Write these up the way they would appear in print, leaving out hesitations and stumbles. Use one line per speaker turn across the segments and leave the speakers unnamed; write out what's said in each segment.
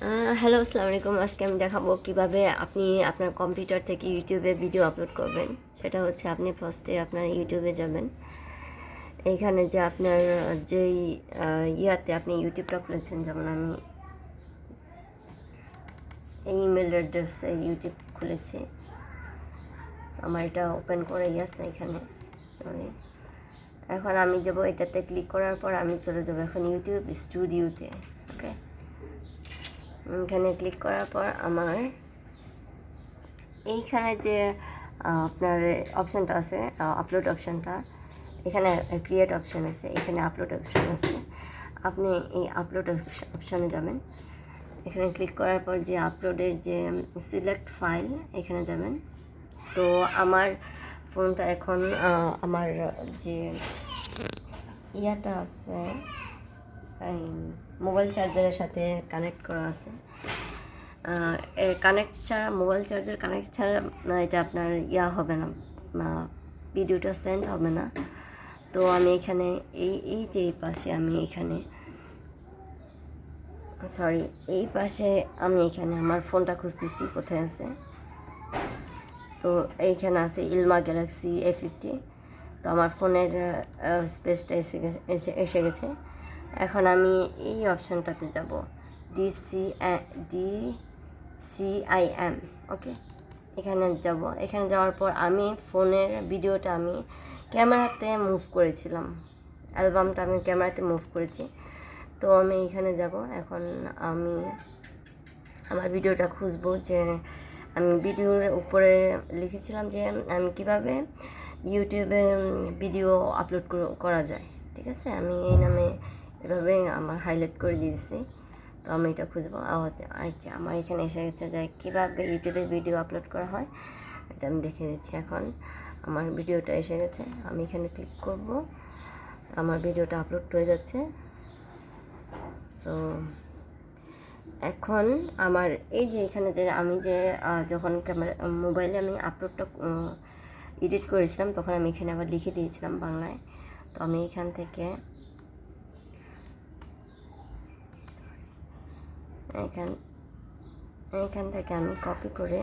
Hello, আসসালামু আলাইকুম। আজকে আমি দেখাবো কিভাবে আপনি আপনার কম্পিউটার থেকে ইউটিউবে ভিডিও আপলোড করবেন। সেটা হচ্ছে আপনি ফার্স্টে আপনার ইউটিউবে যাবেন। এইখানে যে আপনার যেই ইয়াতে আপনি ইউটিউবটা খুলেছেন, যেমন আমি এই ইমেল অ্যাড্রেসে ইউটিউব খুলেছি। আমার এটা ওপেন করেই আছে এখানে, সরি। এখন আমি যাব এটাতে ক্লিক করার পর আমি চলে যাব এখন ইউটিউব স্টুডিওতে। ওকে, এখানে ক্লিক করার পর আমার এইখানে যে আপনার অপশানটা আছে, আপলোড অপশানটা, এখানে ক্রিয়েট অপশান আছে, এখানে আপলোড অপশান আছে। আপনি এই আপলোড অপশানে যাবেন। এখানে ক্লিক করার পর যে আপলোডের যে সিলেক্ট ফাইল, এখানে যাবেন। তো আমার ফোনটা এখন আমার যে ইয়াটা আছে, মোবাইল চার্জারের সাথে কানেক্ট করা আছে। কানেক্ট ছাড়া, মোবাইল চার্জার কানেক্ট ছাড়া এটা আপনার ইয়া হবে না, ভিডিওটা সেন্ড হবে না। তো আমি এখানে এই যে এই পাশে আমি এখানে এই পাশে আমি এখানে আমার ফোনটা খুঁজতেছি কোথায় আছে। তো এইখানে আছে ইলমা গ্যালাক্সি A50। তো আমার ফোনের স্পেসটা এসে গেছে। এখন আমি এই অপশানটাতে যাব, DCIM। ওকে, এখানে যাব। এখানে যাওয়ার পর আমি ফোনের ভিডিওটা আমি ক্যামেরাতে মুভ করেছিলাম, অ্যালবামটা আমি ক্যামেরাতে মুভ করেছি। তো আমি এখানে যাব। এখন আমি আমার ভিডিওটা খুঁজবো, যে আমি ভিডিওর উপরে লিখেছিলাম যে আমি কিভাবে ইউটিউবে ভিডিও আপলোড করা যায়। ঠিক আছে, আমি এই নামে এভাবে আমার হাইলাইট করে দিয়েছি। তো আমি এটা খুঁজবো। আচ্ছা, আমার এখানে এসে গেছে যে কীভাবে ইউটিউবে ভিডিও আপলোড করা হয়, এটা আমি দেখে দিচ্ছি। এখন আমার ভিডিওটা এসে গেছে, আমি এখানে ক্লিক করব। আমার ভিডিওটা আপলোড হয়ে যাচ্ছে। সো এখন আমার এই যে এখানে যে আমি যে যখন মোবাইলে আমি আপলোডটা এডিট করেছিলাম, তখন আমি এখানে আবার লিখে দিয়েছিলাম বাংলায়। তো আমি এখান থেকে এখান থেকে আমি কপি করে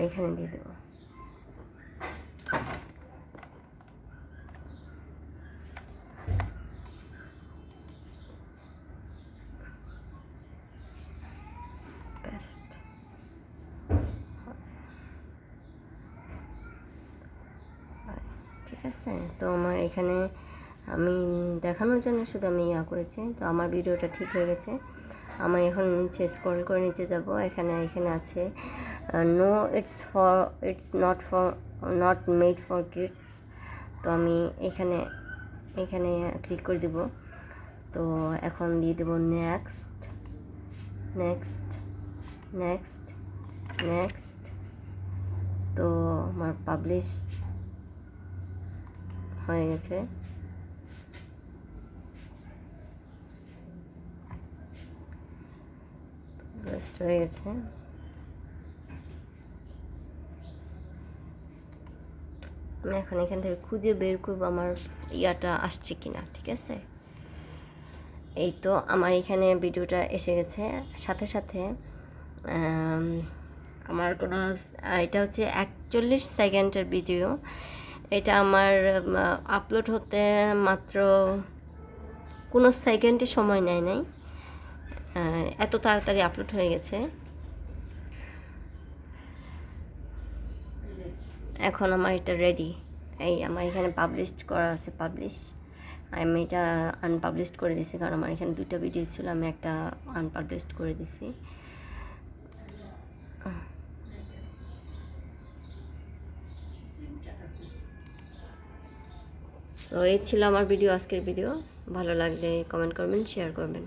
এখানে দিয়ে দেবো। ঠিক আছে, তো আমার এখানে আমি দেখানোর জন্য শুধু আমি ইয়া করেছি। তো আমার ভিডিওটা ঠিক হয়ে গেছে। আমি এখন নিচে স্ক্রল করে নিচে যাব। এখানে আছে no it's not made for kids. তো আমি এখানে ক্লিক করে দেব। তো এখন দিয়ে দেব নেক্সট নেক্সট নেক্সট নেক্সট। তো আমার পাবলিশ হয়ে গেছে। বেস্ট হয়ে গেছে। আমি এখন এখান থেকে খুঁজে বের করবো আমার ইয়াটা আসছে কিনা। ঠিক আছে, এই তো আমার এখানে ভিডিওটা এসে গেছে। সাথে সাথে আমার কোনো এটা হচ্ছে 41 সেকেন্ডের ভিডিও। এটা আমার আপলোড হতে মাত্র কোনো সেকেন্ডে সময় নেয় নাই, এত তাড়াতাড়ি আপলোড হয়ে গেছে। এখন আমার এটা রেডি। এই আমার এখানে পাবলিশ করা আছে, পাবলিশ। আমি এটা আনপাবলিশড করে দিছি, কারণ আমার এখানে 2টা ভিডিও ছিল, আমি একটা আনপাবলিশড করে দিছি। তো এই ছিল আমার ভিডিও, আজকের ভিডিও। ভালো লাগলে কমেন্ট করবেন, শেয়ার করবেন।